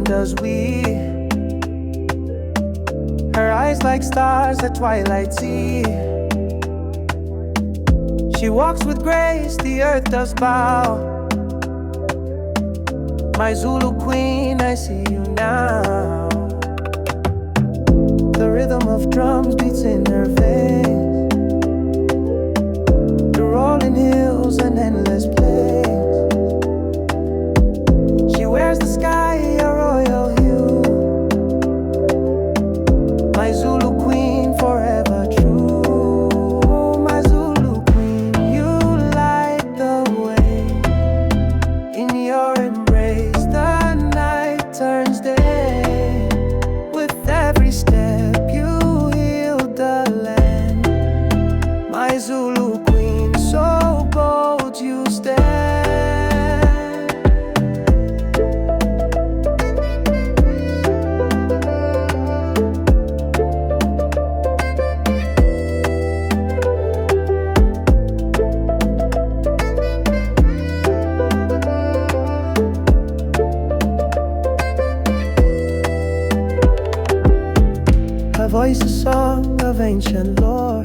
same does we. Her eyes like stars at twilight see. She walks with grace, the earth does bow. My Zulu queen, I see you now. The rhythm of drums beats in her veins. The rolling hills, an endless place. She wears the sky a royal hue. My Zulu queen, forever true. My Zulu queen, you light the way. In your embrace, the night turns day. With every step, you heal the land. My Zulu queen, so bold you stand. Her voice a song of ancient lore.